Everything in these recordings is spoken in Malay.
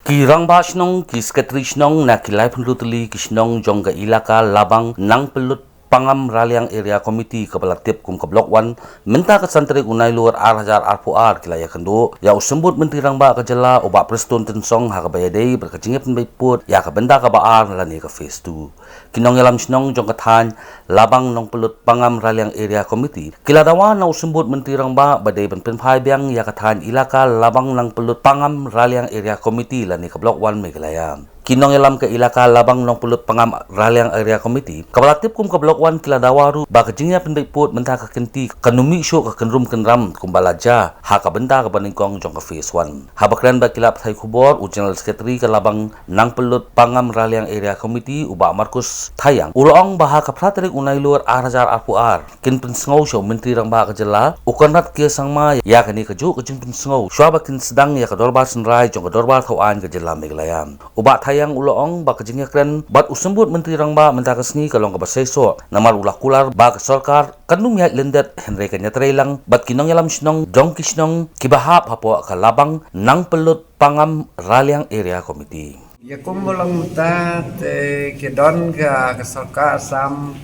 Kirang Bashnong, Kiskatrishnong, Nakilay Punlutuli, Kishnong, Jongga Ilaka, Labang, Nang Pelut, Pangam Raliang Area Committee Kabalatip kum Kablok 1 minta ke santri unai luar Ar-Hajar Ar-Puar kilaya kendo ya usembut menteri rang ba kejala obak preston tensong ha kabayadei berkecingip put ya ka benda ka baar lani ka phase 2 kinong yalam snong jong kathan labang nong pelut Pangam Raliang Area Committee kiladawa na usembut menteri rang ba badai ben phai biang ya kathan ilaka labang nang pelut Pangam Raliang Area Committee lani ka Blok 1 me kilaya kinong yalam ke ilaka labang nong pulut Pangam Raliang Area Committee kabalatip kum ka Blok 1 kiladawaru ba kejingnya penbaiput mentah ka kenti kanumi syo ka kenrum kenram kumbalaja ha ka benda ka baningkong jong ka phase 1 ha bakran ba kilap thai khubor u general secretary ka labang nang pulut Pangam Raliang Area Committee uba Markus Thayang ulong ba ha ka pratrik unai luar Ar-Hajar Ar-Puar kin pensngau syo menteri rang ba ka jela ukanrat ke sangma ya kani ka ju kejing pensngau syo ba kin sedang ya ka dorbar senrai jong ka dorbar thawan ka jela meglayam uba yang uloong ba kejingnya kren bat usembut menteri rang ba mentah kesni kalong ka baseso namar ulah kular ba ka sarkar kanum ya lendet Henry kanya trailang bat kinong yalam snong jong kisnong kibahap hapo ka labang nang pelut Pangam Raliang Area Committee ya kumulong ta te kedon ka sarkar sam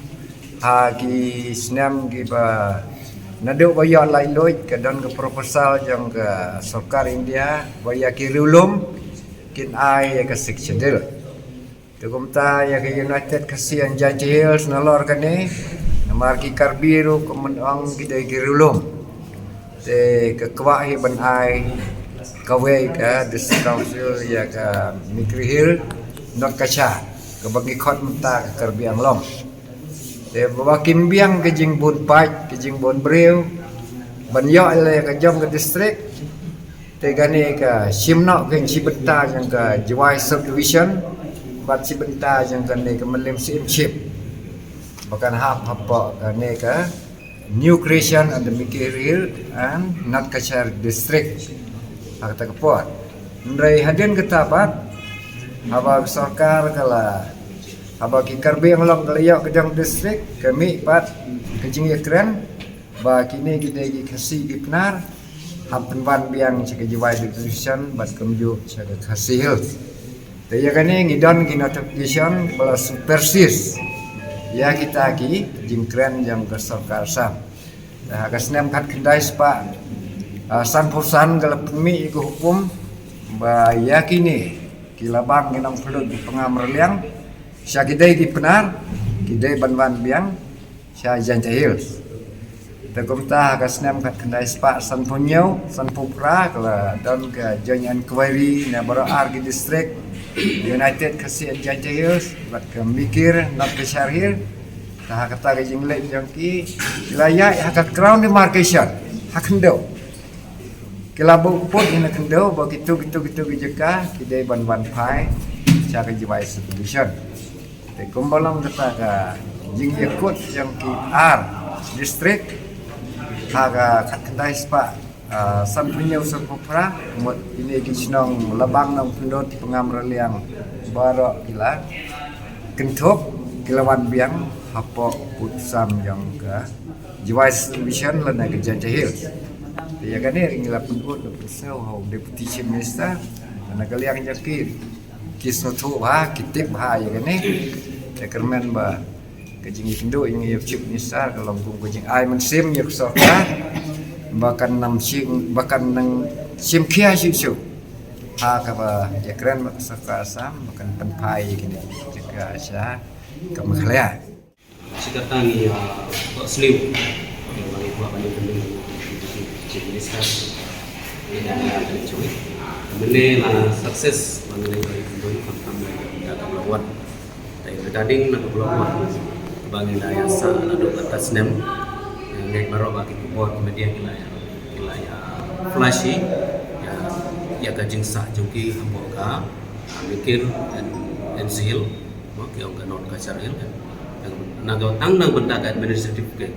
ha ki snam ki ba nadu bayon lai loit kedon ka proposal jong ka sarkar India baya ki rulum kin ai ya ka section tukumta ya ka United Kasian Janji Hills nalor kani namar ki karbiru kumendang gidai girulum te ka kwahi ban ai kawe ka district council ya ka Mikri Hill not kacha ka bagi khot menta ka karbiang lom te bawa kimbiang ke jing bun pai ke jing bun breu ban yo le ka jom ka district tegane ka simno ke sibenta yang ka Jiwai subdivision bat sibenta yang ka ne ka Melim Simchip bahkan hap kane ka New Creation and the Mikiril and Natkachar district hakta kapot ndrai hadin ketapat haba sarkar kala haba ki karbe yang long kalayak kedang district kami pat kejing ekran ba kini kita gi kasi gipnar hampun van biang cika Jiwai division bat kemju cika hasil taya kani ngidon ki notification bala supersis ya kita ki jingkren yang ke sarkar sam nah kasnem kat kendai spa san pusan galap mi iku hukum ba yakini kilabang nginang pelut di Pangam Raliang sya kidai di benar kidai ban biang sya janjahil Tegumta kasnem kat kendai spa san punyau san pupra kala don ke joint inquiry na baro argi district United Kasian Janji Hills bat ke mikir not ke syarhir tah kata ke jinglek jangki wilayah hak crown demarcation hak hendo kelabu put ina hendo ba gitu jeka kidai ban pai cha ke Jiwai subdivision te kumbalang kata ka jing yakut jangki R district haga kendai spa sampunya usul popra mut ini kisnong labang nang pendot Pangam Raliang baro ila kentok kilawan biang hapo putsam yang ke Jiwai subdivision lana ke Janji Hills ya kan ni ngila pendot pesau how deputy chief minister ana kaliang jakir kisno tu ha kitip ha ya kan ni kermen ba kejing indo yang chief minister kalau kum kejing ai men sim yak sarkar bahkan nam sim bahkan nang sim kia sisu ha ka ba ya keren mak sarkar sam bahkan penpai gini juga sya ka makhlaya sikatan ya slim yang bagi buat banyak benda chief minister ini ada cuy benda sukses mengenai indo tentang data lawan dari regarding nak lawan bagi daya sa lalu atas nem yang baru bagi kubur kemudian wilayah flashy ya kajing sa jungki amboka mikir dan seal mak yang kan non kacaril kan nagaw tang nang benda ka administrative ke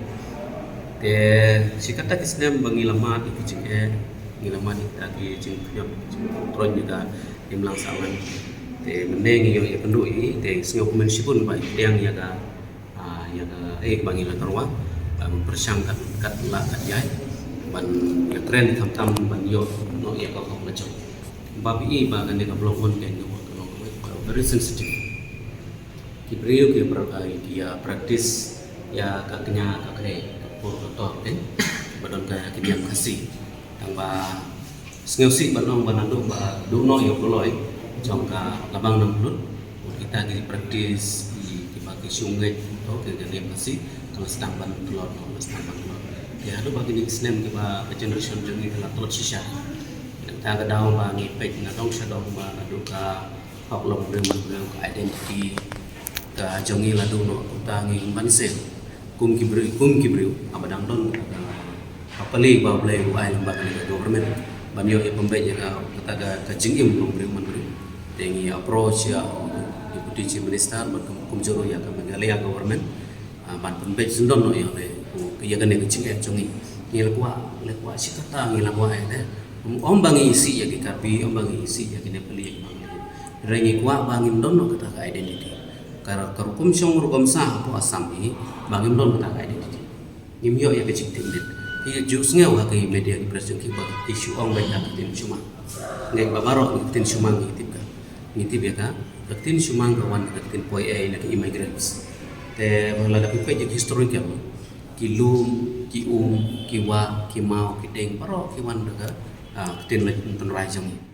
te sikata kisnem bangilamat ikicing ngilamat lagi jing nyot tron juga imlang sawan te meneng yang pendui te singok munisipun ba yang ya ka bangila terwa mempersangkat kat la kat yai ban ya keren tam ban yo no ya kau macam babi ba kan ka blog on kan very sensitive kibriu ki dia praktis ya kaknya kakre pur to kan badon ka kidiam kasih tangba ngeusi banong banando ba duno yo loloi jong ka labang nam lut kita di praktis di bagi sungai to ke kidiam kasih kalau sedang ban telur sedang ban telur ya do bagi ni snem ke ba generation jong ni kala telur sisa ta ka daw ba ngi pek na dong sa dong ba do ka học lòng rừng ka identity ka jongi la duno ta ngi bansel kum kibriu abadang don apali ba blay ai lembaga negara government banyo e pembeja ka ka jingim long briu mandu tengi approach ya deputy chief minister kum joro ya ka megalia government ban pembej sundon no ya le ku ya kan ne jing e jongi ngil kwa sikata ngil kwa e om bangi isi ya ki kapi om bangi isi ya ki ne peli rengi kwa bangim don no kata ka identity kar karukum syong rukum sah po asam ini bangim don kata ka identity ngimyo ya ke jing tin iya jus ngeu ka media di press ki ba isu ong ba ya tin cuma ngai ba baro tin cuma ngitip ka ngitip ya ka tin cuma ka wan ka tin poi ai na immigrants te wala da pe je history ka ki lum ki ki wa ki mau ki deng baro ki wan da tin la tin rai jong